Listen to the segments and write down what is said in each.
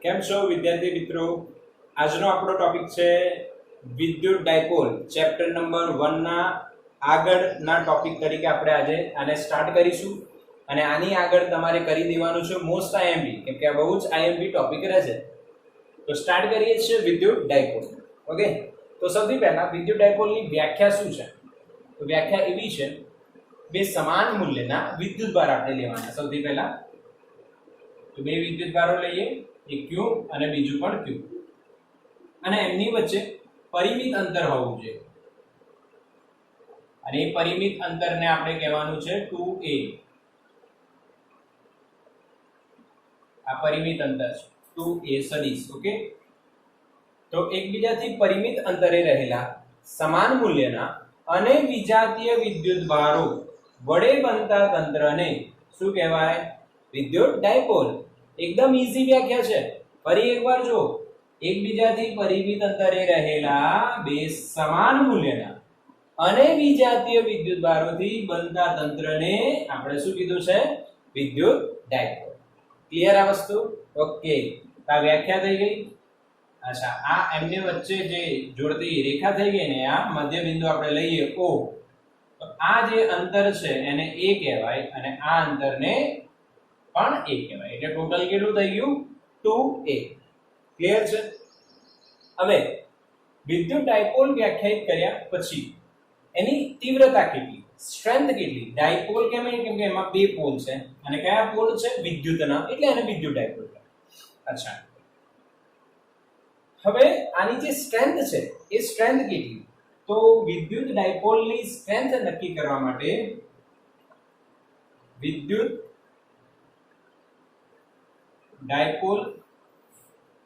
કેમ છો વિદ્યાર્થી મિત્રો? આજનો આપણો ટોપિક છે વિદ્યુત ડાયપોલ. ચેપ્ટર નંબર 1 ના આગળના ટોપિક તરીકે આપણે આજે આને સ્ટાર્ટ કરીશું અને આની આગળ તમારે કરી દેવાનું છે મોસ્ટ આઈએમપી, કેમ કે આ બહુ જ આઈએમપી ટોપિક રહેશે. તો સ્ટાર્ટ કરીએ છીએ વિદ્યુત ડાયપોલ. ઓકે, તો સૌથી પહેલા વિદ્યુત ડાયપોલની વ્યાખ્યા શું છે? તો વ્યાખ્યા એવી છે, બે સમાન મૂલ્યના વિદ્યુતભાર આપણે લેવાના. સૌથી પહેલા તો બે વિદ્યુતભારો લઈએ, એક Q અને બીજું પણ Q, અને એમની વચ્ચે પરિમિત અંતર હોવું જોઈએ, અને એ પરિમિત અંતરને આપણે કહેવાનું છે 2a. આ પરિમિત અંતર છે 2a સદિશ. ઓકે, તો એકબીજાથી પરિમિત અંતરે રહેલા સમાન મૂલ્યના અને વિજાતીય વિદ્યુતભારો વડે બનતા તંત્રને શું કહેવાય? વિદ્યુત ડાયપોલ. એકદમ ઈઝી વ્યાખ્યા છે. ફરી એકવાર જો, એકબીજાથી પરિમિત અંતરે રહેલા બે સમાન મૂલ્યના અને વિજાતીય વિદ્યુતભારોથી બનતા તંત્રને આપણે શું કીધું છે? વિદ્યુત ડાયપોલ. ક્લિયર આ વસ્તુ? ઓકે, આ વ્યાખ્યા થઈ ગઈ. અચ્છા, આ એમને વચ્ચે જે જોડતી રેખા થઈ ગઈ ને, આ મધ્ય બિંદુ આપણે લઈએ O, તો આ જે અંતર છે એને A કહેવાય અને આ અંતરને પણ A કહેવાય. એટલે ટોટલ કેટલું થઈ ગયું? 2a. ક્લિયર છે? હવે વિદ્યુત ડાયપોલ વ્યાખ્યાયિત કર્યા પછી એની તીવ્રતા કેટલી, સ્ટ્રેન્થ કેટલી? ડાયપોલ કેમ? કેમ કે એમાં બે પોલ છે અને કયા પોલ છે? વિદ્યુતના, એટલે એને વિદ્યુત ડાયપોલ કહેવાય. અચ્છા, હવે આની જે સ્ટ્રેન્થ છે એ સ્ટ્રેન્થ કેટલી? તો વિદ્યુત ડાયપોલની સ્ટ્રેન્થ નક્કી કરવા માટે વિદ્યુત ડાયપોલ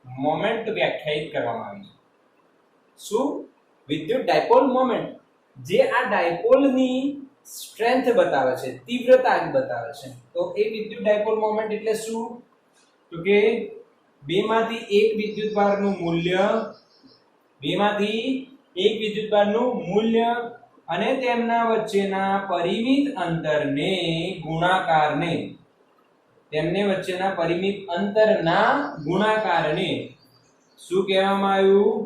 મોમેન્ટ વ્યાખ્યાયિત કરવામાં આવી છે. શું? વિદ્યુત ડાયપોલ મોમેન્ટ, જે આ ડાયપોલની સ્ટ્રેન્થ બતાવે છે, તીવ્રતા બતાવે છે. તો એ વિદ્યુત ડાયપોલ મોમેન્ટ એટલે શું? તો કે બેમાંથી એક વિદ્યુતભારનું મૂલ્ય અને તેમના વચ્ચેના પરિમિત અંતરને ગુણાકારને, તેમને વચ્ચેના પરિમિત અંતરના ગુણાકારને શું કહેવામાં આવ્યું?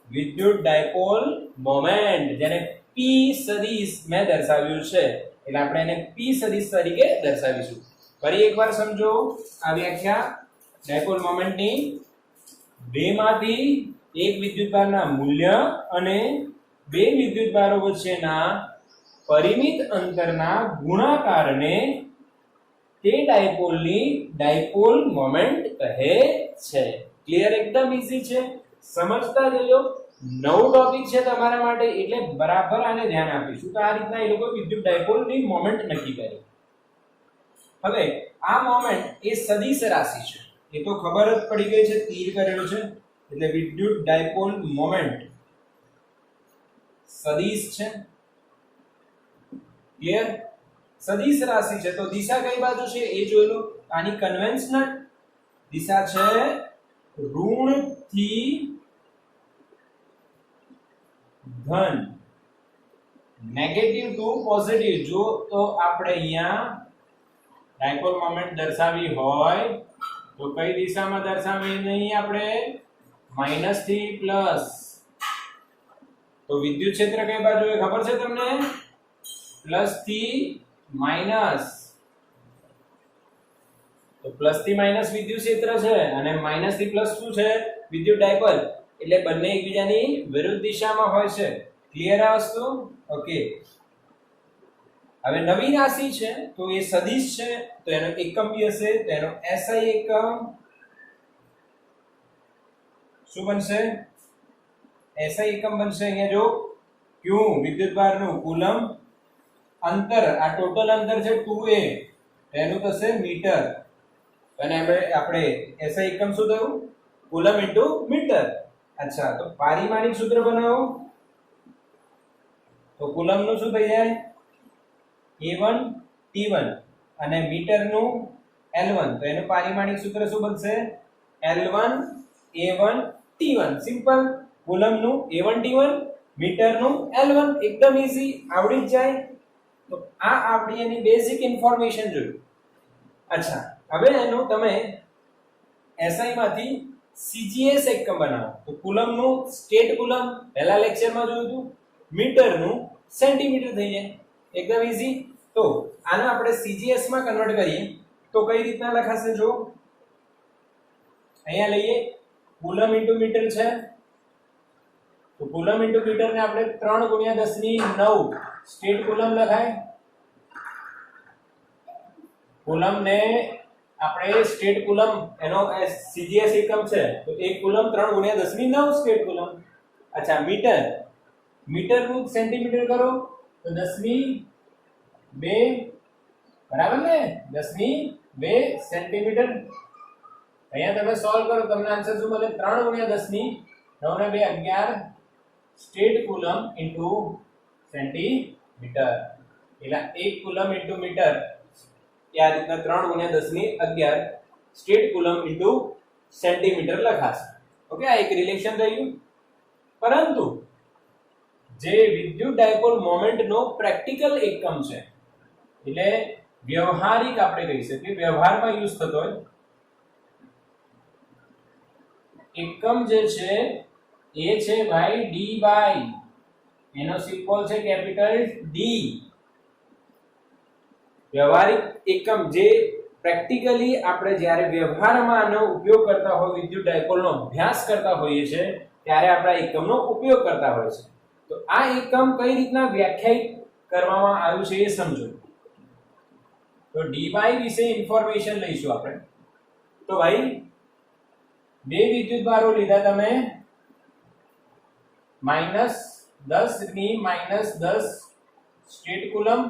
વિદ્યુત ડાયપોલ મોમેન્ટ, જેને P સદિશ મેં દર્શાવ્યું છે, એટલે આપણે એને P સદિશ તરીકે દર્શાવીશું. ફરી એકવાર સમજો આ વ્યાખ્યા ડાયપોલ મોમેન્ટની. બેમાંથી એક વિદ્યુતભારના મૂલ્ય અને બે વિદ્યુતભારો વચ્ચેના પરિમિત અંતરના ગુણાકારને તે ડાયપોલની ડાયપોલ મોમેન્ટ કહે છે. ક્લિયર? એકદમ ઈઝી છે, સમજતા જજો. નવું ટોપિક છે તમારા માટે, એટલે બરાબર આને ધ્યાન આપીશું. તો આ રીતના એ લોકો વિદ્યુત ડાયપોલની મોમેન્ટ નક્કી કરી. હવે આ મોમેન્ટ એ સદિશ રાશિ છે, એ તો ખબર જ પડી ગઈ છે, તીર કરેલું છે, એટલે વિદ્યુત ડાયપોલ મોમેન્ટ સદિશ છે. ક્લિયર? સદિશ રાશિ છે તો દિશા કઈ બાજુ છે એ જોઈ લો. આની કન્વેન્શનલ દિશા છે ઋણ થી ધન, નેગેટિવ ટુ પોઝિટિવ. જો તો આપણે અહીંયા ડાયપોલ મોમેન્ટ દર્શાવી હોય તો કઈ દિશામાં દર્શાવી? નહીં, આપણે માઈનસ થી પ્લસ. તો વિદ્યુત ક્ષેત્ર કઈ બાજુ હોય ખબર છે તમને? પ્લસ થી માઈનસ. તો પ્લસ થી માઈનસ વિદ્યુત ક્ષેત્ર છે અને માઈનસ થી પ્લસ શું છે? વિદ્યુત ડાયપોલ. એટલે બંને એકબીજાની વિરુદ્ધ દિશામાં હોય છે. ક્લિયર આ વસ્તુ? ઓકે, હવે નવી રાશિ છે તો એ સદિશ છે, તો એનો એકમ બી હશે, તો એનો SI એકમ શું બનશે? SI એકમ બનશે. અહીંયા જો Q વિદ્યુતભારનું કુલમ, અંતર આ ટોટલ અંતર છે 2a, એનું થશે મીટર, અને આપણે SI એકમ શું થયું? Coulomb into metre. અચ્છા, તો પારિમાણિક સૂત્ર બનાવો. તો કુલમ નું શું થઈ જાય? A1 T1 અને મીટર નું L1, તો એનું પારિમાણિક સૂત્ર શું બનશે? L1 A1 T1. Simple. Coulomb નું A1 T1, મીટર નું L1. એકદમ ઈઝી, આવડી જ જાય. તો આ આપણી એની બેઝિક ઇન્ફોર્મેશન જોયું. અચ્છા, હવે એનું તમે SI માંથી CGS એકમ બનાવો તો કુલમ નું સ્ટેટ કુલમ પહેલા લેક્ચરમાં જોયું હતું, મીટર નું સેન્ટીમીટર થઈ જાય, એકદમ ઈઝી. તો આને આપણે CGS માં કન્વર્ટ કરીએ તો કઈ રીતના લખાશે જો, અહીંયા લઈએ કુલમ ઇન્ટુ મીટર છે તો કુલમ ઇન્ટુ મીટર ને આપણે 3 × 10⁹ સ્ટેટ કુલમ લખાય. કુલમ ને આપણે સ્ટેટ કુલમ એનો CGS એકમ છે તો એક કુલમ 3 × 10⁹ સ્ટેટ કુલમ. અચ્છા મીટર, મીટર નું સેન્ટીમીટર કરો તો 10⁵ બરાબર ને, 10⁵ સેન્ટીમીટર. અહીંયા તમે સોલ્વ કરો તમને આન્સર શું મળે, 3 × 10⁹ 9 × 2 11 સ્ટેટ કુલમ ઇન્ટુ સેન્ટીમીટર. એટલે 1 કુલમ ઇન્ટુ મીટર એ આ રીતના 3 × 10⁻11 સ્ટેટ કુલમ ઇન્ટુ સેન્ટીમીટર લખાશે. ઓકે, આ એક રિલેશન થઈ ગયું. પરંતુ જે વિદ્યુત ડાયપોલ મોમેન્ટ નો પ્રેક્ટિકલ એકમ છે એટલે વ્યવહારિક આપણે કહી શકીએ, વ્યવહારમાં યુઝ થતો હોય એકમ જે છે એ છે ભાઈ d/, એનો સિમ્બોલ છે કેપિટલ D. વ્યવહારિક એકમ જે પ્રેક્ટિકલી આપણે જ્યારે વ્યવહારમાં આનો ઉપયોગ કરતા હોય, વિદ્યુત ડાયપોલનો અભ્યાસ કરતા હોઈએ છીએ ત્યારે આપણે આ એકમનો ઉપયોગ કરતા હોય છે. તો આ એકમ કઈ રીતના વ્યાખ્યાયિત કરવામાં આવ્યું છે એ સમજો. તો d/, વિશે ઇન્ફોર્મેશન લઈશું આપણે. તો ભાઈ બે વિદ્યુત ભારો લીધા તમે, -10⁻10 સ્ટેટ કુલમ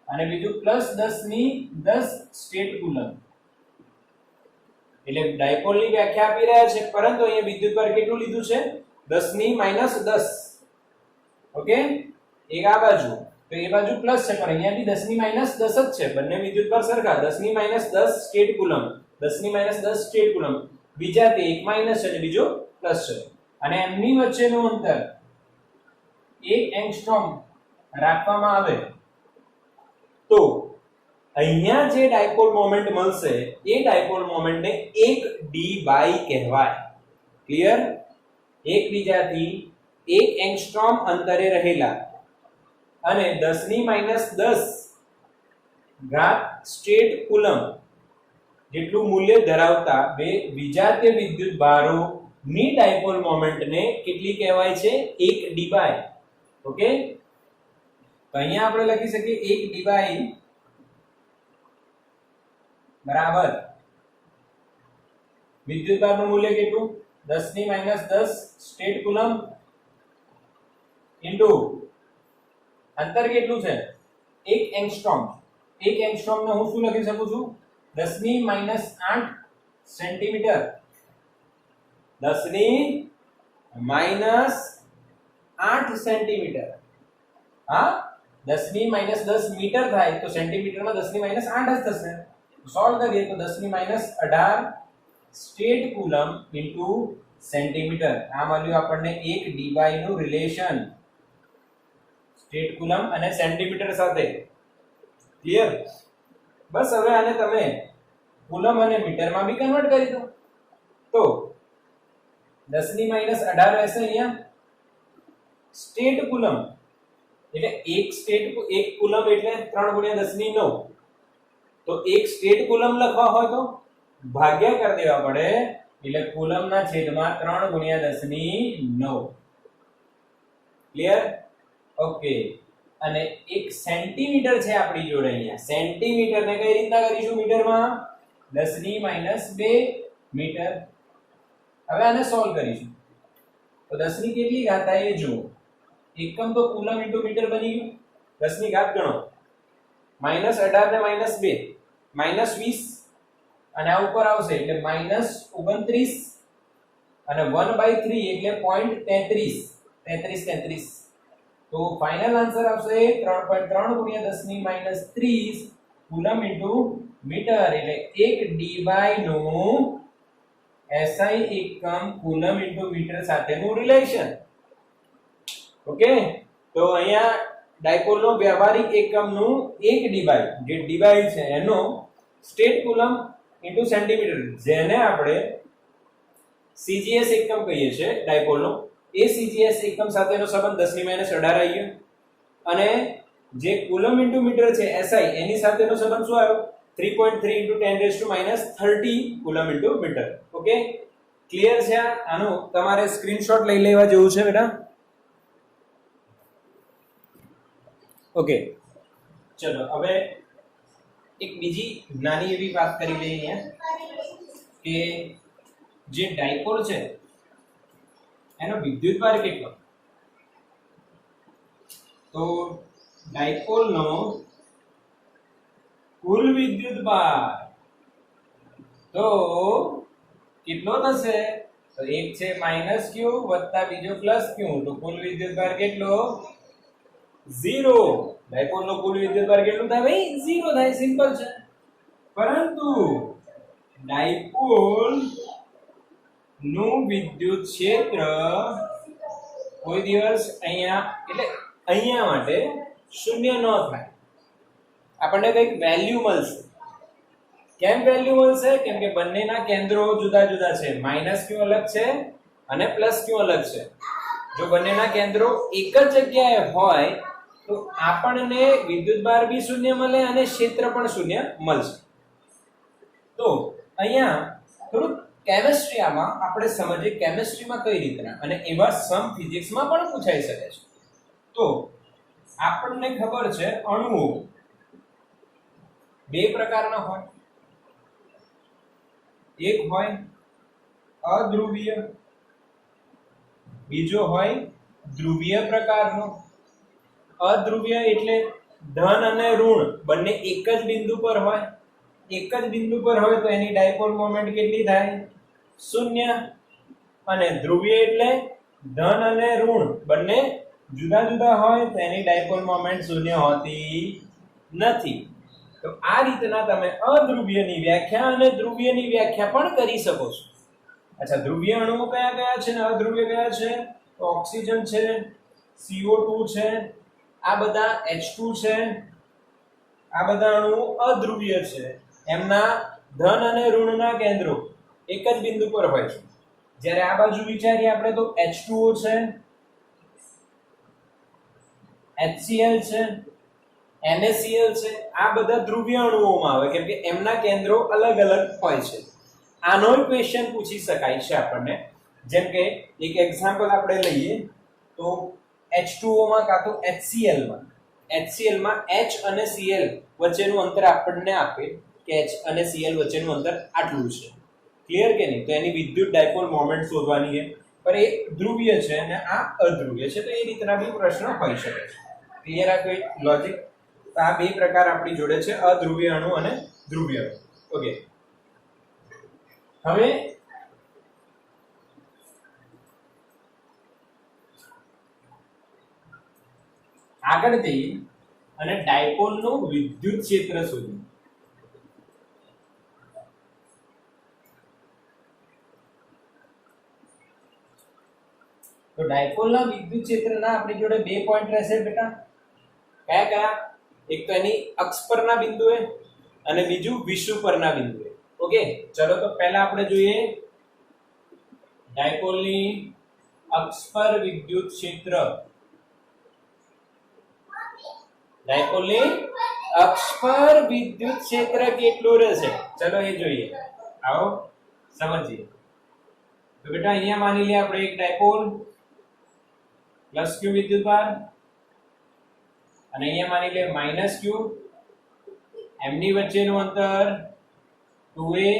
અને બીજું +10⁻10 સ્ટેટ કુલમ. એટલે ડાયપોલની વ્યાખ્યા આપી રહ્યા છે પરંતુ અહીંયા વિદ્યુતભાર કેટલું લીધું છે, 10⁻10. ઓકે, એક આ બાજુ તો એ બાજુ પ્લસ છે પણ અહીંયા બી 10⁻10 જ છે, બંને વિદ્યુતભાર સરખા 10⁻10 સ્ટેટ કુલમ, 10⁻10 સ્ટેટ કુલમ. બીજા તે એક માઈનસ છે અને બીજો પ્લસ છે અને એમની વચ્ચેનું અંતર 1 એંગસ્ટ્રોમ રાખવામાં આવે તો અહીંયા જે ડાયપોલ મોમેન્ટ મળશે એ ડાયપોલ મોમેન્ટને 1d/, કહેવાય. ક્લિયર? એકબીજાથી 1 એંગસ્ટ્રોમ અંતરે રહેલા અને 10⁻10 સ્ટેટ કુલમ જેટલું મૂલ્ય ધરાવતા બે વિજાતીય વિદ્યુત ભારો ની ડાયપોલ મોમેન્ટને કેટલી કહેવાય છે, 1d/. ઓકે, તો અહીંયા આપણે લખી શકીએ 1d/, બરાબર વિદ્યુતભારનું મૂલ્ય કેટલું, 10⁻10 સ્ટેટ કુલમ ઇન્ટુ અંતર કેટલું છે, 1 એંગસ્ટ્રોમ. 1 એંગસ્ટ્રોમ ને હું શું લખી શકું છું, 10⁻8 સેન્ટીમીટર. 10⁻8 સેન્ટીમીટર. હા, 10⁻10 મીટર થાય તો સેન્ટીમીટરમાં 10⁻8 જ થશે. સોલ્વ કરીએ તો 10⁻18 સ્ટેટ કુલમ ઇન્ટુ સેન્ટીમીટર. આ મળ્યું આપણને 1d/, નું રિલેશન સ્ટેટ કુલમ અને સેન્ટીમીટર સાથે. ક્લિયર? બસ હવે આને તમે કુલમ અને મીટરમાં બી કન્વર્ટ કરી દો તો 10⁻18 રહેશે અહીંયા સ્ટેટ કુલમ. એટલે એક કુલમ એટલે 3 × 10⁹. તો એક સ્ટેટ કુલમ લખવા હોય તો ભાગ્યા કરી દેવા પડે એટલે કુલમના છેદમાં 3 × 10⁹. ક્લિયર? ઓકે, અને 1 સેન્ટીમીટર છે આપણી જોડે. અહીંયા સેન્ટીમીટર ને કઈ રીતના કરીશું મીટરમાં, 10⁻2 મીટર. હવે આને સોલ્વ કરીશું તો 10 ની કેટલી ઘાત થાય એ જુઓ. એકમ તો કુલમ ઇન્ટુ મીટર બની ગયું. 10 ની ઘાત ગણો, -18 ને -2 -20 અને આ ઉપર આવશે એટલે -29 અને 1/3 એટલે 0.33. તો ફાઇનલ આન્સર આવશે 3.3 × 10⁻30 કુલમ ઇન્ટુ મીટર. એટલે 1d/, નું SI એકમ કુલમ ઇન્ટુ મીટર સાથેનું રિલેશન. ઓકે, તો અહીંયા ડાયપોલનો વ્યવહારિક એકમનું 1d/, જે d/, છે એનો સ્ટેટ કુલમ ઇન્ટુ સેન્ટીમીટર, જેને આપણે સીજીએસ એકમ કહીએ છીએ ડાયપોલનો, એ સીજીએસ એકમ સાથેનો સંબંધ 10 ની -18 આવી ગયો, અને જે કુલમ ઇન્ટુ મીટર છે એસઆઈ, એની સાથેનો સંબંધ શું આવ્યો? 3.3 into 10⁻30 coulomb into metre. Okay, clear છે? આનું તમારે સ્ક્રીનશોટ લઈ લેવા જેવું છે બેટા. ઓકે, ચલો હવે એક બીજી નાની એવી વાત કરી લઈએ અહીંયા કે જે ડાયપોલ છે એનો વિદ્યુતભાર કેટલો? તો ડાયપોલનો કુલ વિદ્યુતભાર તો કેટલો થશે? તો એક છે -q વત્તા બીજો +q, તો કુલ વિદ્યુતભાર કેટલો? 0. ડાયપોલનો કુલ વિદ્યુતભાર કેટલું થાય ભાઈ? 0 થાય, સિમ્પલ છે. પરંતુ ડાયપોલ નું વિદ્યુત ક્ષેત્ર કોઈ દિવસ અહીંયા એટલે અહીંયા માટે શૂન્ય ન થાય. આપણને કંઈક વેલ્યુ મળશે. કેમ વેલ્યુ મળશે? કેમ કે બંનેના કેન્દ્રો જુદા જુદા છે. -q અલગ છે અને +q અલગ છે. જો બંનેના કેન્દ્રો એક જ જગ્યાએ હોય તો આપણને વિદ્યુતભાર બી શૂન્ય મળે અને ક્ષેત્ર પણ શૂન્ય મળશે. તો અહીંયા થોડું કેમિસ્ટ્રી આમાં આપણે સમજીએ, કેમિસ્ટ્રીમાં કઈ રીતના, અને એવા સમ ફિઝિક્સમાં પણ પૂછાઈ શકે છે. તો આપણને ખબર છે અણુઓ બે પ્રકારના હોય. એક હોય અધ્રુવીય, બીજો હોય ધ્રુવીય પ્રકારનો. અધ્રુવીય એટલે ધન અને ઋણ બંને એક જ બિંદુ પર હોય. એક જ બિંદુ પર હોય તો એની ડાયપોલ મોમેન્ટ કેટલી થાય? 0. અને ધ્રુવીય એટલે ધન અને ઋણ બંને જુદા જુદા હોય તો એની ડાયપોલ મોમેન્ટ 0 હોતી નથી. તો આ રીતના તમે અધ્રુવીયની વ્યાખ્યા અને ધ્રુવીયની વ્યાખ્યા પણ કરી શકો છો. અચ્છા, ધ્રુવીય અણુઓ કયા કયા છે ને અધ્રુવીય કયા છે? તો ઓક્સિજન છે, CO2 છે, આ બધા H2 છે. આ બધા અણુઓ અધ્રુવીય છે. એમના ધન અને ઋણના કેન્દ્રો એક જ બિંદુ પર હોય છે. જ્યારે આ બાજુ વિચારીએ આપણે તો H2O છે, HCl છે, NaCl છે. આ બધા ધ્રુવીય અણુઓમાં આવે કેમ કે એમના કેન્દ્રો અલગ અલગ હોય છે. આનો ક્વેશ્ચન પૂછી શકાય છે આપણને. જેમ કે એક એક્ઝામ્પલ આપણે લઈએ તો H2O માં કાં તો HCl માં H અને Cl વચ્ચેનું અંતર આપણને આપે કે H અને Cl વચ્ચેનું અંતર આટલું છે. ક્લિયર કે નહીં? તો એની વિદ્યુત ડાયપોલ મોમેન્ટ શોધવાની છે. પણ એ ધ્રુવીય છે અને આ અધ્રુવીય છે, તો એ રીતના બી પ્રશ્ન હોઈ શકે છે. ક્લિયર? આ કોઈ લોજિક? તો આ બે પ્રકાર આપણી જોડે છે, અધ્રુવીય અણુ અને ધ્રુવીય અણુ. ઓકે, હવે આગળ જઈએ અને ડાયપોલનું વિદ્યુત ક્ષેત્ર શોધીએ. તો ડાયપોલના વિદ્યુત ક્ષેત્રના આપણી જોડે બે પોઈન્ટ રહેશે બેટા. કયા કયા? એક તો એની અક્ષ પરના બિંદુએ અને બીજું વિષુવ પરના બિંદુએ. ઓકે, ચલો તો પહેલા આપણે જોઈએ ડાયપોલની અક્ષ પર વિદ્યુત ક્ષેત્ર. ડાયપોલની અક્ષ પર વિદ્યુત ક્ષેત્ર કેટલું રહેશે? ચલો એ જોઈએ. આવો સમજીએ. તો બેટા અહીંયા માની લઈએ આપણે એક ડાયપોલ +q વિદ્યુતભાર અને અહીંયા માની લે -q. એમની વચ્ચેનું અંતર 2a.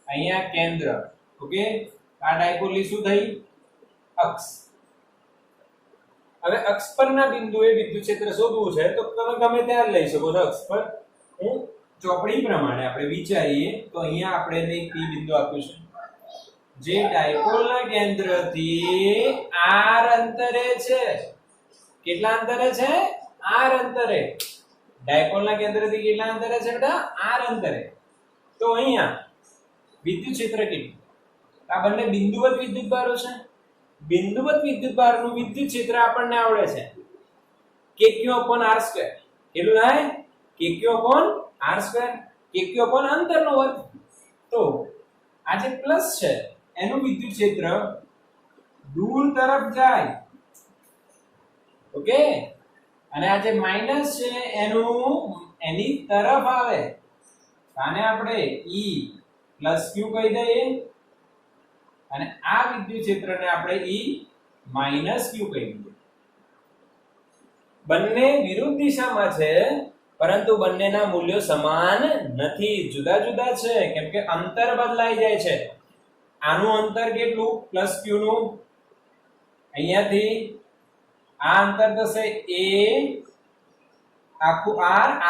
અહીંયા કેન્દ્ર. ઓકે, આ ડાયપોલની શું થઈ? અક્ષ. હવે અક્ષ પરના બિંદુએ વિદ્યુત ક્ષેત્ર શોધવું છે તો તમે ગમે ત્યાં લઈ શકો છો. અક્ષ પર હું ચોપડી પ્રમાણે આપણે વિચારીએ તો અહીંયા આપણે એક p બિંદુ આપ્યું છે જે ડાયપોલના કેન્દ્રથી r અંતરે છે. કેટલા અંતરે છે? r અંતરે. ડાયપોલના કેન્દ્રથી કેટલા અંતરે છે બેટા? r અંતરે. તો અહીંયા વિદ્યુત ક્ષેત્ર કેટલું? આ બંને બિંદુવત વિદ્યુતભારો છે. બિંદુવત વિદ્યુતભારનું વિદ્યુત ક્ષેત્ર આપણને આવડે છે kq/r². કેટલું થાય? kq/r². kq upon અંતરનો વર્ગ. તો આ જે પ્લસ છે એનું વિદ્યુત ક્ષેત્ર દૂર તરફ જાય, ઓકે, અને આ જે માઈનસ છે એની તરફ આવે. આને આપણે E + q કહી દઈએ અને આ વિદ્યુત ક્ષેત્રને આપણે E - q કહી દઈએ. બંને વિરુદ્ધ દિશામાં છે પરંતુ બંનેના મૂલ્યો સમાન નથી, જુદા જુદા છે કેમ કે અંતર બદલાઈ જાય છે. આનું અંતર કેટલું +q નું, અહીંયાથી આ અંતર થશે a આખું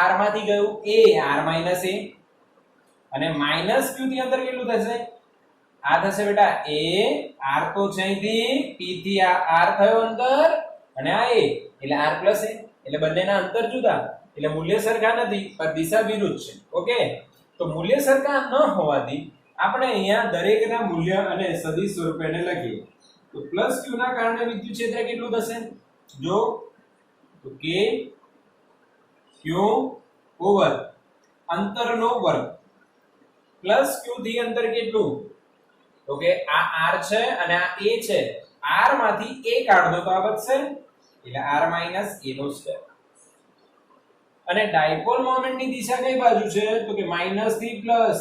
r માંથી ગયું a r - a અને -q થી અંતર કેટલું થશે? આ થશે બેટા a r તો છે અહીંથી p થી આ r થયો અંતર અને આ a એટલે r + a એટલે બંનેના અંતર જુદા એટલે મૂલ્ય સરખા નથી પણ દિશા વિરુદ્ધ છે. ઓકે, તો મૂલ્ય સરખા ન હોવાથી આપણે અહીંયા દરેકના મૂલ્ય અને સદિશ સ્વરૂપે એને લખીએ. તો +q ના કારણે વિદ્યુત ક્ષેત્ર કેટલું થશે? જો તો k q ઓવર અંતરનો વર્ગ +q થી અંતર કેટલું? તો કે આ r છે અને આ a છે, r માંથી a કાઢ દો તો આ વધશે એટલે r - a નો સ્ક્વેર. અને ડાયપોલ મોમેન્ટની દિશા કઈ બાજુ છે? તો કે માઈનસ થી પ્લસ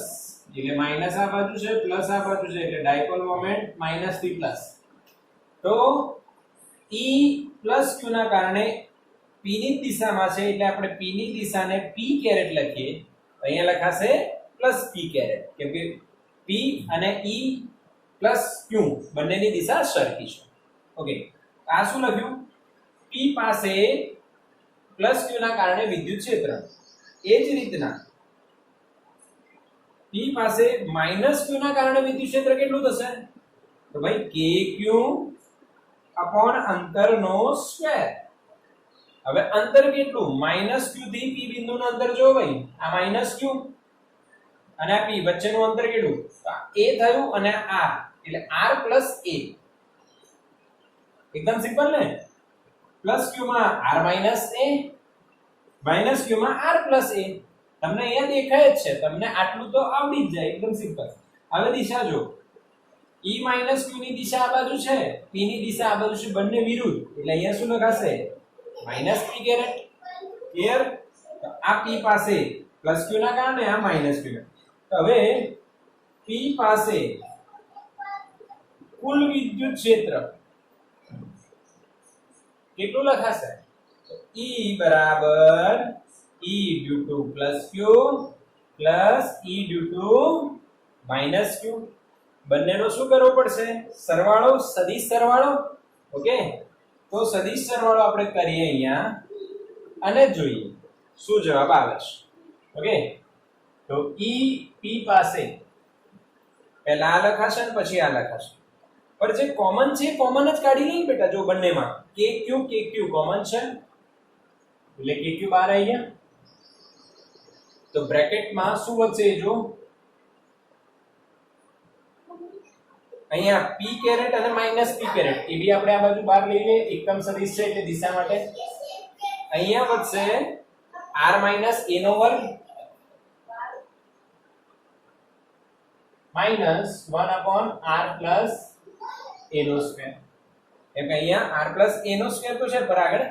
એટલે માઈનસ આ બાજુ છે પ્લસ આ બાજુ છે એટલે ડાયપોલ મોમેન્ટ માઈનસ થી પ્લસ. તો E + q ના કારણે p ની દિશામાં છે એટલે આપણે p ની દિશાને p કેરેટ લખીએ. અહીંયા લખાશે +p કેરેટ કેમ કે p અને E + q બંનેની દિશા સરખી છે. ઓકે, આ શું લખ્યું? p પાસે +q ના કારણે વિદ્યુત ક્ષેત્ર, એ જ રીતના p પાસે -q ના કારણે વિદ્યુત ક્ષેત્ર કેટલું થશે? તો ભાઈ kq upon અંતરનો સ્ક્વેર. હવે અંતર કેટલું? -q થી p બિંદુનું અંતર જો ભાઈ, આ -q અને આ p વચ્ચેનું અંતર કેટલું? તો આ a થયું અને આ r એટલે r + a. એકદમ સિમ્પલ ને? +q માં r - a -q માં r + a. તમને અહીંયા દેખાય જ છે, તમને આટલું તો આવડી જ જાય, એકદમ સિમ્પલ. હવે દિશા જો, E - q ની દિશા આ બાજુ છે, p ની દિશા આ બાજુ છે, બંને વિરુદ્ધ એટલે અહીંયા શું લખાશે? -p caret. ક્લિયર? તો આ p પાસે +q ના કારણે આ -q. તો હવે p પાસે કુલ વિદ્યુત ક્ષેત્ર કેટલું લખાશે? E બરાબર E due to +q E due to -q. બંનેનો શું કરવો પડશે? સરવાળો, સદિશ સરવાળો. ઓકે, તો સદિશ સરવાળો આપણે કરીએ અહીંયા અને જોઈએ શું જવાબ આવે છે. ઓકે, તો E p પાસે પહેલા આ લખાશે અને પછી આ લખાશે, પણ જે કોમન છે કોમન જ કાઢી લઈએ બેટા. જો બંનેમાં kq કોમન છે એટલે kq બહાર આવી ગયા. તો બ્રેકેટમાં શું વધશે? જો અહીંયા p કેરેટ અને -p કેરેટ એ બી આપણે આ બાજુ બહાર લઈ લઈએ, એકમ સદિશ છે એટલે દિશા માટે. અહીંયા વધશે r - a નો વર્ગ -1/r + a નો સ્ક્વેર. એમ કે અહીંયા r + a નો સ્ક્વેર તો છે પર આગળ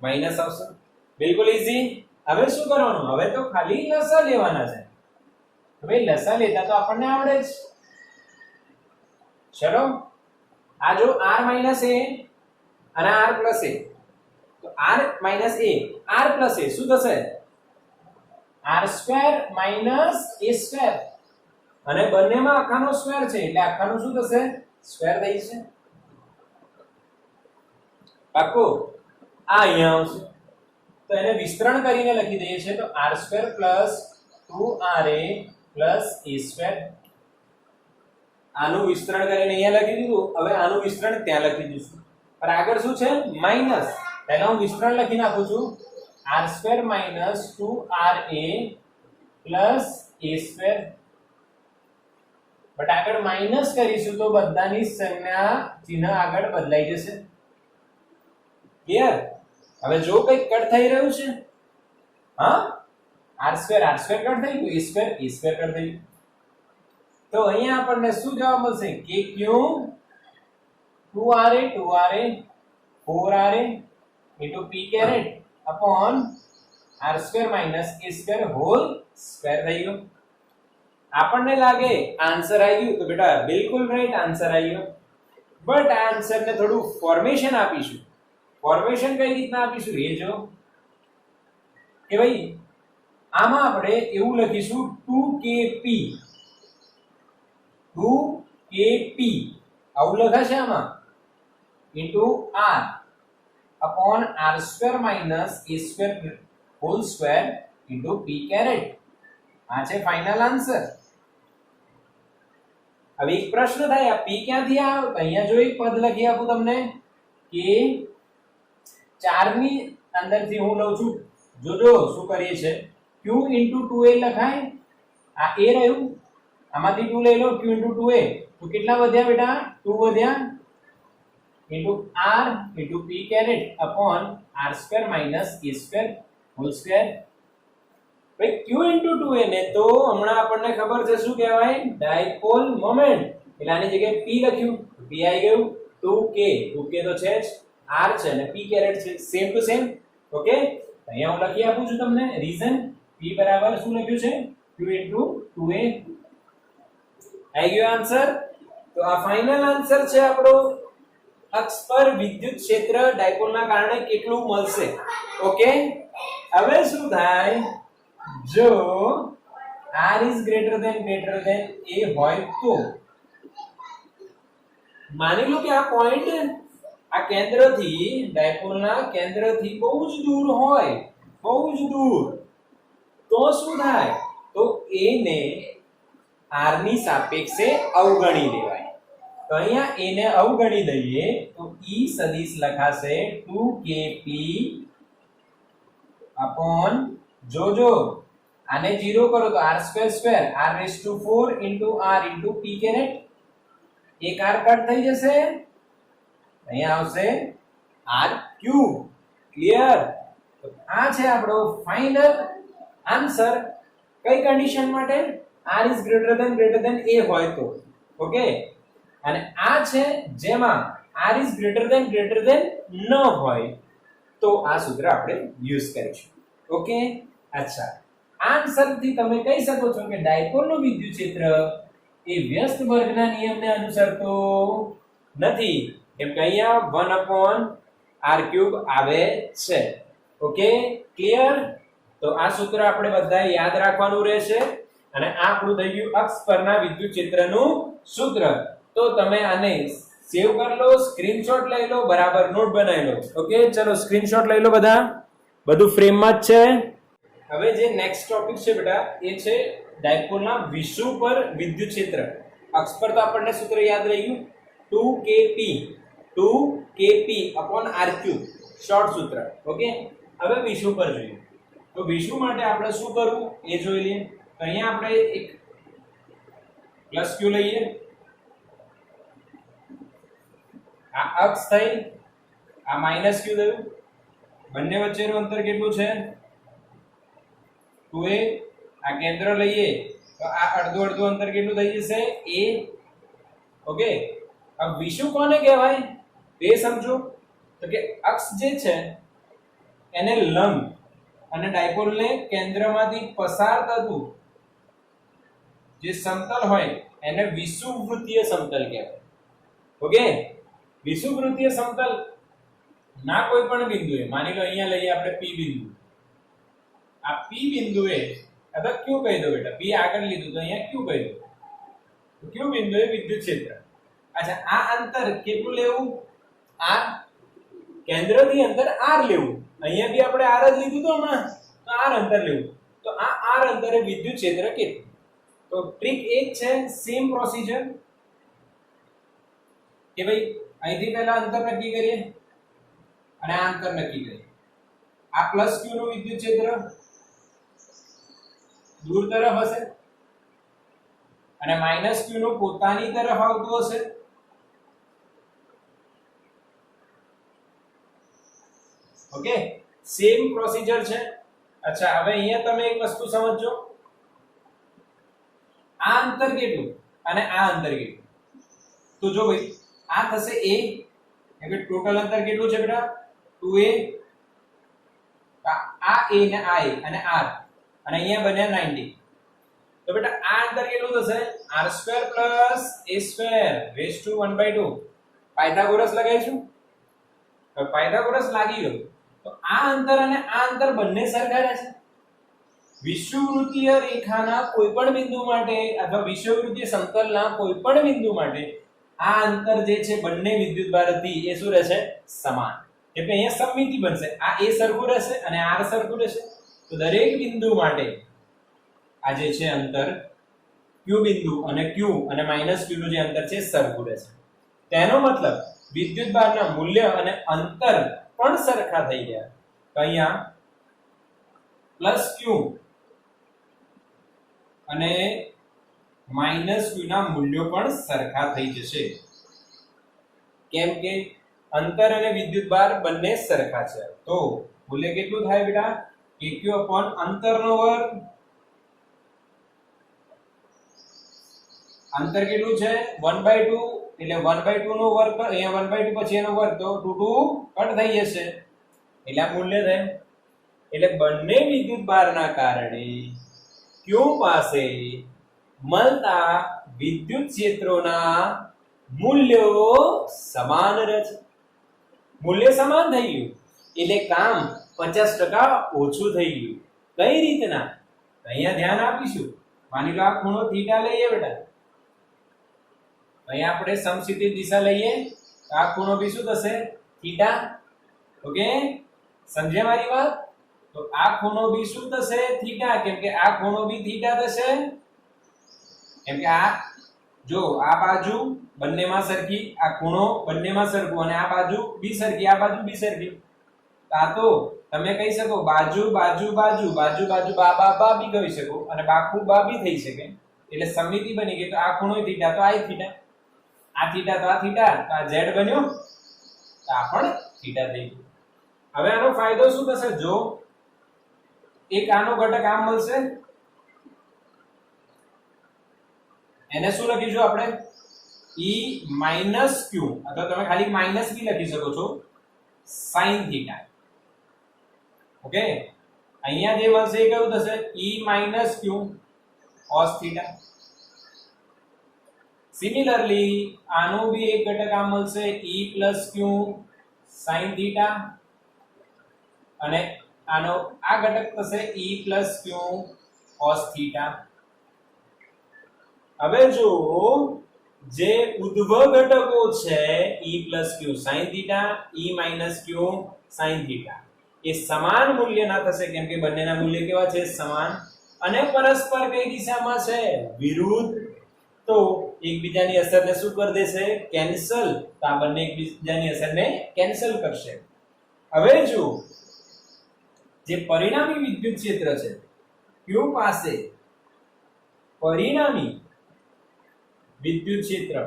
માઈનસ આવશે. બિલકુલ ઈઝી. હવે શું કરવાનું? હવે તો ખાલી લસા લેવાના છે. હવે લસા લેતા તો આપણને આવડે જ. ચલો, આ જો r - a અને r + a, તો r - a r + a શું થશે? r² - a². અને બંનેમાં આખાનો સ્ક્વેર છે એટલે આખાનું શું થશે? સ્ક્વેર થઈ જશે. પાક્કું? આ અહીંયા આવશે તો એને વિસ્તરણ કરીને લખી દઈએ છીએ તો r² + 2ra + a². આનું વિસ્તરણ કરીને અહીંયા લખી દીધું. હવે આનું વિસ્તરણ ત્યાં લખી દઈશું. પણ આગળ શું છે? માઈનસ. પહેલા હું વિસ્તરણ લખી નાખું છું r² - 2ra + a². બટ આગળ માઈનસ કરીશું તો બધાની સંજ્ઞા ચિહ્ન આગળ બદલાઈ જશે. ક્લિયર? હવે જો કંઈક કટ થઈ રહ્યું છે, હા, r સ્ક્વેર કટ થઈ ગયું, a સ્ક્વેર કટ થઈ ગયું. તો અહીંયા આપણને શું જવાબ મળશે કે ક્યુ 2ra 4ra into p caret upon r square minus a square whole square થઈ ગયું. આપણને લાગે આન્સર આવી ગયું, તો બેટા બિલકુલ રાઈટ આન્સર આવી ગયો. બટ આ આન્સર ને થોડું ફોર્મેશન આપીશું. ફોર્મેશન કઈ રીતના આપીશું એ જો કે ભાઈ આમાં આપણે એવું લખીશું 2kp આવું લખાશે આમાં into r upon r square minus a square whole square into p caret. આ છે ફાઇનલ આન્સર. હવે એક પ્રશ્ન થાય, આ p ક્યાંથી આવ્યો? તો અહીંયા જો એક પદ લખી આપું તમને કે 4 ની અંદરથી હું લઉં છું, જોજો શું કરીએ છે, q into 2a લખાય. આ a રહ્યું, આમાંથી 2 લઈ લો, q into 2a, તો કેટલા વધ્યા બેટા? 2 વધ્યા into r into p caret upon r square minus a square whole square. ભાઈ q into 2a ને તો હમણાં આપણને ખબર છે શું કહેવાય? Dipole moment. એટલે આની જગ્યાએ p લખ્યું, p આવી ગયું. 2k તો છે જ, r છે અને p caret છે, સેમ ટુ સેમ. ઓકે, અહીંયા હું લખી આપું છું તમને રીઝન. p બરાબર શું લખ્યું છે? q into 2a. આવી ગયો આન્સર. તો આ ફાઇનલ આન્સર છે આપણો. અક્ષ પર વિદ્યુત ક્ષેત્ર ડાયપોલના કારણે કેટલું મળશે? ઓકે, હવે શું થાય જો r is greater than a હોય તો માની લો કે આ પોઈન્ટ આ કેન્દ્રથી ડાયપોલના કેન્દ્રથી બહુ જ દૂર હોય, બહુ જ દૂર, તો શું થાય? તો a ને r ની સાપેક્ષે અવગણી લેવાય. તો અહીંયા a ને અવગણી દઈએ તો e સદિશ લખાશે 2kp upon જોજો આને 0 કરો તો r square r raised to 4 into r into p caret. એક r કટ થઈ જશે, અહીંયા આવશે r cube. ક્લિયર? તો આ છે આપણો ફાઇનલ આન્સર. કઈ કન્ડિશન માટે? r is greater than a હોય તો. ઓકે, અને આ છે જેમાં r is greater than ન હોય તો આ સૂત્ર આપણે યુઝ કરીશું. ઓકે, અચ્છા, આન્સર થી તમે કહી શકો છો કે ડાયપોલનું વિદ્યુત ક્ષેત્ર એ વ્યસ્ત વર્ગના નિયમને અનુસરતો નથી, કેમ કે અહીંયા 1/r³ આવે છે. Okay, clear? તો આ સૂત્ર આપણે બધાએ યાદ રાખવાનું રહેશે. અને આ આપણું થઈ ગયું અક્ષ પરના વિદ્યુત ક્ષેત્રનું સૂત્ર. તો તમે આને સેવ કરી લો, સ્ક્રીનશોટ લઈ લો, બરાબર નોટ બનાવી લો. ઓકે, ચલો સ્ક્રીનશોટ લઈ લો બધા, બધું ફ્રેમમાં જ છે. હવે જે નેક્સ્ટ ટોપિક છે બેટા એ છે ડાયપોલના વિષુવ પર વિદ્યુત ક્ષેત્ર. અક્ષ પર તો આપણને સૂત્ર યાદ રહી ગયું 2kp upon r³ શોર્ટ સૂત્ર. ઓકે, હવે વિષુવ પર જોઈએ. તો વિષુવ માટે આપણે શું કરવું એ જોઈ લઈએ. તો અહીંયા આપણે એક પ્લસ q લઈએ, આ અક્ષ થઈ, આ માઈનસ q થયું, બંને વચ્ચેનું અંતર કેટલું છે? 2a. આ કેન્દ્ર લઈએ તો આ અડધું અંતર કેટલું થઈ જશે? a. ઓકે, હવે વિષુવ કોને કહેવાય તે સમજો. તો કે અક્ષ જે છે એને લંબ અને ડાયપોલને કેન્દ્રમાંથી પસાર થતું જે સમતલ હોય એને વિષુવવૃત્તીય સમતલ કહેવાય. ઓકે, વિષુવવૃત્તીય સમતલ ના કોઈ પણ બિંદુએ, માની લો અહીંયા લઈએ આપણે p બિંદુ, આ p બિંદુએ અથવા q કહી દો બેટા, p આગળ લીધું તો અહીંયા q કહી દો. તો q બિંદુએ વિદ્યુત ક્ષેત્ર. અચ્છા, આ અંતર કેટલું લેવું? r, કેન્દ્રથી અંતર r લેવું. અહીંયા બી આપણે r જ લીધું તો હમણાં, તો r અંતર લેવું. તો આ r અંતરે વિદ્યુત ક્ષેત્ર કેટલું? તો ટ્રીક એક છે, સેમ પ્રોસીજર કે ભાઈ અહીંથી પહેલા અંતર નક્કી કરીએ અને આ અંતર નક્કી કરીએ. આ પ્લસ q નું વિદ્યુત ક્ષેત્ર દૂર તરફ હશે અને માઈનસ q નું પોતાની તરફ આવતું હશે. ઓકે, સેમ પ્રોસીજર છે. અચ્છા, હવે અહીંયા તમે એક વસ્તુ સમજજો, આ અંતર કેટલું અને આ અંતર કેટલું? તો જો ભાઈ, આ થશે a, એટલે ટોટલ અંતર કેટલું છે બેટા? 2a. આ a ને આ a અને r, અને અહીંયા બન્યા 90. તો બેટા આ અંતર કેટલું થશે? r² + a² / 1/2. પાયથાગોરસ લગાવીશું. તો પાયથાગોરસ લાગી ગયો. તો આ અંતર અને આ અંતર બંને સરખા રહેશે. વિષુવવૃત્તીય રેખાના કોઈપણ બિંદુ માટે અથવા વિષુવવૃત્તીય સમતલના કોઈપણ બિંદુ માટે આ અંતર જે છે બંને વિદ્યુતભારથી એ શું રહેશે? સમાન. એટલે અહીંયા સમમિતિ બનશે. આ a સરખું રહેશે અને r સરખું રહેશે. તો દરેક બિંદુ માટે આ જે છે અંતર q બિંદુ અને q અને -q નું જે અંતર છે સરખું રહેશે. તેનો મતલબ વિદ્યુતભારના મૂલ્ય અને અંતર પણ સરખા થઈ ગયા. તો અહીંયા +q અને -q ના મૂલ્યો પણ સરખા થઈ જશે. કેમ કે અંતર અને વિદ્યુતભાર બંને સરખા છે. તો મૂલ્ય કેટલું થાય બેટા? kq / અંતરનો વર્ગ. અંતર કેટલું છે? 1/2. એટલે 1/2 નો વર્ગ, અહીંયા 1/2 પછી એનો વર્ગ, તો 2 કટ થઈ જશે. એટલે આ મૂલ્ય થાય. એટલે બંને વિદ્યુતભારના કારણે q પાસે મળતા વિદ્યુત ક્ષેત્રોના મૂલ્યો સમાન રહે છે. મૂલ્ય સમાન થઈ ગયું એટલે કામ 50% ઓછું થઈ ગયું. કઈ રીતના? અહીંયા ધ્યાન આપીશું. માની લો આ ખૂણો થીટા લઈએ બેટા, અહીંયા આપણે સમક્ષિતિજ દિશા લઈએ, તો આ ખૂણો બી શું થશે? થીટા. ઓકે, સમજ્યા મારી વાત? તો આ ખૂણો બી શું થશે? થીટા. કેમ કે આ ખૂણો બી થીટા થશે. કેમ કે આ જો આ બાજુ બંનેમાં સરખી, આ ખૂણો બંનેમાં સરખું, અને આ બાજુ બી સરખી, આ બાજુ બી સરખી. આ તો તમે કહી શકો બાજુ બાજુ બાજુ બાજુ બાજુ બા બા બા બી કહી શકો, અને બાખુ બા બી થઈ શકે. એટલે સમિતિ બની ગઈ. તો આ ખૂણો થીટા, તો આ થીટા, આ થીટા તો આ થીટા, તો આ z બન્યો, તો આ પણ થીટા થઈ ગયું. હવે આનો ફાયદો શું થશે? જો એક આનો ઘટક આમ મળશે, એને શું લખીશું આપણે? e - q, અથવા તમે ખાલી માઈનસ બી લખી શકો છો, sin થીટા. ઓકે, અહીંયા જે મળશે એ કયું થશે? e - q cos theta. Similarly આનો બી એક ઘટક આમ મળશે, e + q sin થીટા, અને આનો આ ઘટક થશે e + q cos થીટા. હવે જો જે ઉદ્ભવ ઘટકો છે e + q sin theta, e - q sin theta, એ સમાન મૂલ્યના થશે. કેમ કે બંનેના મૂલ્ય કેવા છે? સમાન. અને પરસ્પર કઈ દિશામાં છે? વિરુદ્ધ. તો એકબીજાની અસરને શું કરી દેશે? કેન્સલ. તો આ બંને એકબીજાની અસરને કેન્સલ કરશે. હવે જો જે પરિણામી વિદ્યુત ક્ષેત્ર છે q પાસે પરિણામી વિદ્યુત ક્ષેત્ર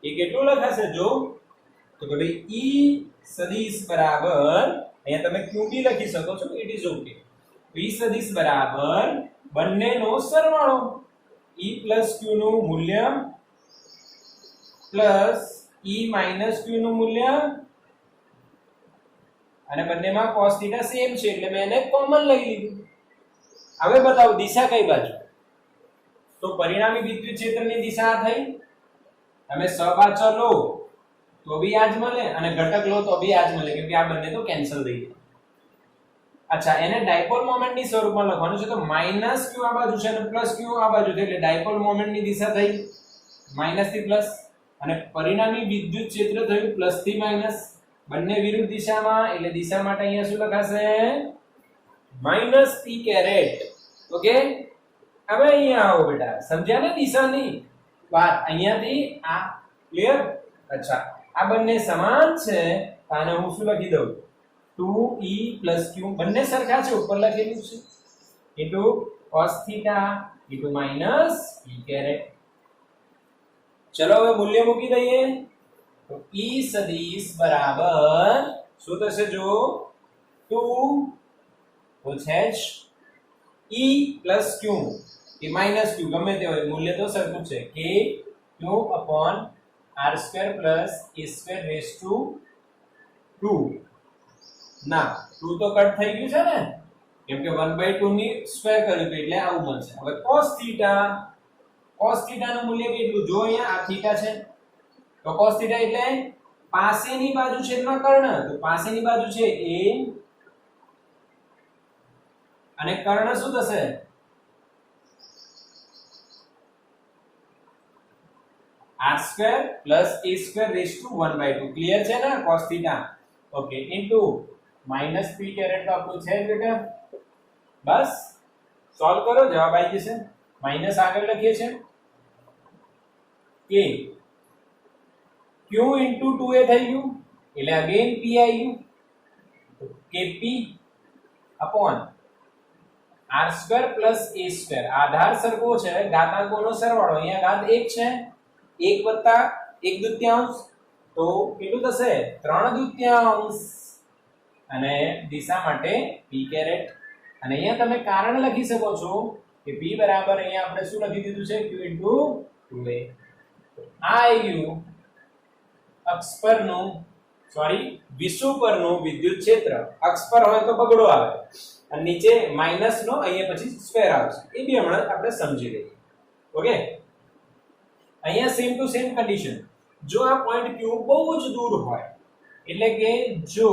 એ કેટલું લખાશે? જો તો કે ભાઈ E સદિશ બરાબર, અહીંયા તમે q બી લખી શકો છો, ઇટ ઇઝ ઓકે. E સદિશ બરાબર બંનેનો સરવાળો, E + q નું મૂલ્ય પ્લસ E - q નું મૂલ્ય, અને બંનેમાં cos θ સેમ છે એટલે મેં એને કોમન લઈ લીધું. હવે બતાવો દિશા કઈ બાજુ? તો પરિણામી વિદ્યુત ક્ષેત્રની દિશા આ થઈ. તમે સબાચર લો તો બી આ જ મળે, અને ઘટક લો તો બી આ જ મળે, કેમ કે આ બંને તો કેન્સલ થઈ ગયા. અચ્છા, એને ડાયપોલ મોમેન્ટની સ્વરૂપમાં લખવાનું છે. તો -q આ બાજુ છે અને +q આ બાજુ છે, એટલે ડાયપોલ મોમેન્ટની દિશા થઈ માઈનસ થી પ્લસ, અને પરિણામી વિદ્યુત ક્ષેત્ર થયું પ્લસ થી માઈનસ, બંને વિરુદ્ધ દિશામાં. એટલે દિશા માટે અહીંયા શું લખાશે? -t caret. ઓકે, હવે અહીંયા આવો બેટા, સમજ્યા ને દિશાની વાત? અહીંયાથી આ ક્લિયર? અચ્છા, આ બંને સમાન છે, આને હું શું લખી દઉં? 2e + q, બંને સરખા છે, ઉપર લખેલું છે, into cos θ into -t caret. ચલો હવે મૂલ્ય મૂકી દઈએ. તો E સદિશ બરાબર શું થશે? જો 2 તો છે જ E પ્લસ Q કે માઇનસ Q ગમે તે હોય મૂલ્ય તો સરખું છે કે Q upon r square plus a square raise to 2 ના 2 તો કટ થઈ ગયું છે ને કેમ કે 1/2 ની સ્ક્વેર કર્યું એટલે આવું બનશે હવે cos થીટા નું મૂલ્ય કેટલું જો અહીંયા આ થીટા છે તો cos થીટા એટલે પાસેની બાજુ છેદમાં કર્ણ તો પાસેની બાજુ છે a અને કર્ણ શું થશે r square plus a square raise to 1/2 clear છે ને cos theta okay into minus p caret તો આપણું છે જ બેટા બસ સોલ્વ કરો જવાબ આવી જશે માઈનસ આગળ લખીએ છે કે q into 2a થઈ ગયું એટલે અગેન p આવી ગયું તો kp upon r square plus a square આધાર સરખો છે ઘાતાંકોનો સરવાળો અહીંયા ઘાત 1 છે 1 વત્તા 1 દૂત્યાંશ તો કેટલું થશે 3 દૂત્યાંશ અને દિશા માટે p કેરેટ અને અહીંયા તમે કારણ લખી શકો છો કે p બરાબર અહીંયા આપણે શું લખી દીધું છે q into 2a આ આવી ગયું અક્ષ પરનું વિષુવ પરનું વિદ્યુત ક્ષેત્ર અક્ષ પર હોય તો બગડો આવે અને નીચે માઈનસ નો અહીંયા પછી સ્ક્વેર આવશે એ બી હમણાં આપણે સમજી લઈએ ઓકે અહીંયા સેમ ટુ સેમ કન્ડિશન જો આ પોઈન્ટ q બહુ જ દૂર હોય એટલે કે જો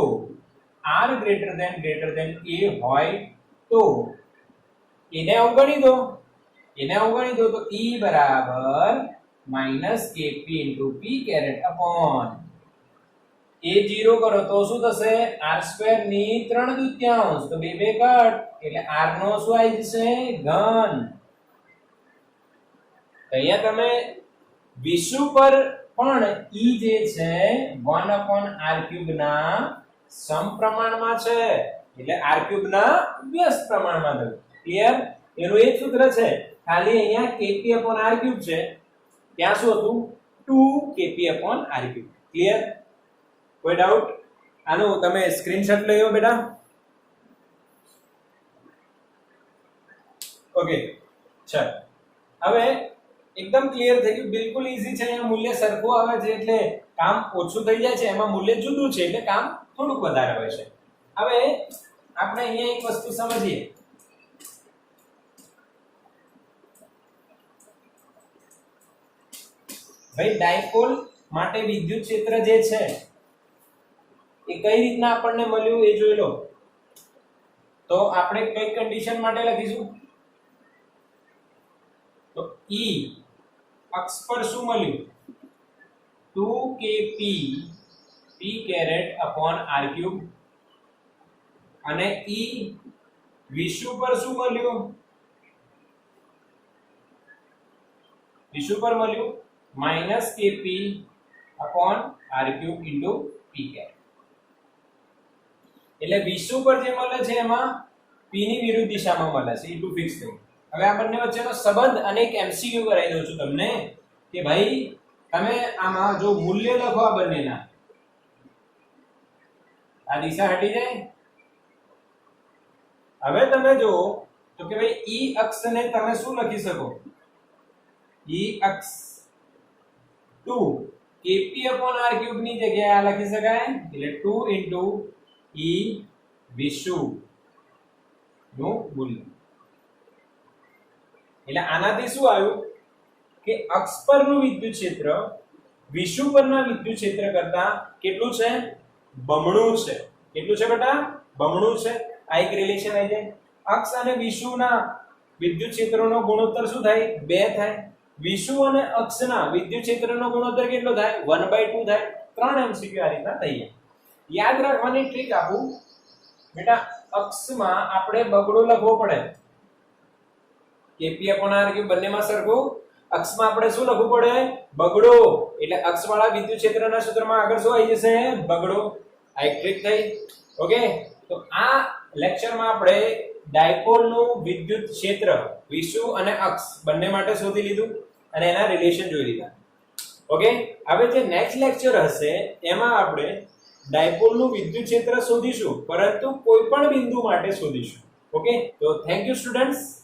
r ગ્રેટર ધેન a હોય તો એને અવગણી દો તો e બરાબર minus kp into p caret upon a 0 કરો તો શું થશે r સ્ક્વેર ની 3 દૂત્યાંશ તો 2 કટ એટલે r નો શું આવી જશે ઘન તો અહીંયા તમે વિષુવ પર પણ e જે છે 1/r³ ના સમપ્રમાણમાં છે એટલે r³ ના વ્યસ્ત પ્રમાણમાં થયું ક્લિયર એનું એક સૂત્ર છે ખાલી અહીંયા kp/r³ છે ત્યાં શું હતું 2kp/r³ ક્લિયર કોઈ ડાઉટ આનો તમે સ્ક્રીનશોટ લઈ લો બેટા ઓકે ચાલ હવે એકદમ ક્લિયર થઈ ગયું બિલકુલ ઈઝી છે અહીંયા મૂલ્ય સરખું આવે છે એટલે કામ ઓછું થઈ જાય છે એમાં મૂલ્ય જુદું છે એટલે કામ થોડુંક વધારે આવે છે હવે આપણે અહીંયા એક વસ્તુ સમજીએ ભાઈ ડાયપોલ માટે વિદ્યુત ક્ષેત્ર જે છે એ કઈ રીતના આપણને મળ્યું એ જોઈ લો તો આપણે કઈ કન્ડિશન માટે લખીશું તો E અક્ષ પર શું મળ્યું 2kp p caret upon r³ અને E વિષુવ પર શું મળ્યું minus kp upon r³ into p caret એટલે વિષુવ પર જે મળે છે એમાં p ની વિરુદ્ધ દિશામાં મળે છે e2 ફિક્સ થયું હવે આ બંને વચ્ચેનો સંબંધ અને એક MCQ કરાવી દઉં છું તમને કે ભાઈ તમે આમાં જો મૂલ્ય લખો આ બંનેના આ દિશા હટી જાય હવે તમે જો તો કે ભાઈ e અક્ષને તમે શું લખી શકો e અક્ષ 2 kp/r³ ની જગ્યાએ આ લખી શકાય એટલે 2 into e વિષુવ નું મૂલ્ય એટલે આનાથી શું આવ્યું કે અક્ષ પરનું વિદ્યુત ક્ષેત્ર વિષુવ પરના વિદ્યુત ક્ષેત્ર કરતા કેટલું છે બમણું છે કેટલું છે બેટા બમણું છે આ એક રિલેશન આવી જાય અક્ષ અને વિષુવના વિદ્યુત ક્ષેત્રોનો ગુણોત્તર શું થાય 2 થાય વિષુવ અને અક્ષના વિદ્યુત ક્ષેત્રનો ગુણોત્તર કેટલો થાય 1/2 થાય 3 MCQ આ રીતના થઈ જાય યાદ રાખવાની ટ્રીક આપું બેટા અક્ષમાં આપણે બગડો લખવો પડે kp/r³ બંનેમાં સરખું અક્ષમાં આપણે શું લખવું પડે બગડો એટલે અક્ષવાળા વિદ્યુત ક્ષેત્રના સૂત્રમાં આગળ શું આવી જશે બગડો આ એક ટ્રીક થઈ ઓકે તો આ લેક્ચરમાં આપણે ડાયપોલનું વિદ્યુત ક્ષેત્ર વિષુવ અને અક્ષ બંને માટે શોધી લીધું અને એના રિલેશન જોઈ લીધા ઓકે હવે જે નેક્સ્ટ લેક્ચર હશે એમાં આપણે ડાયપોલનું વિદ્યુત ક્ષેત્ર શોધીશું પરંતુ કોઈ પણ બિંદુ માટે શોધીશું ઓકે, તો થેન્ક યુ સ્ટુડન્ટ્સ.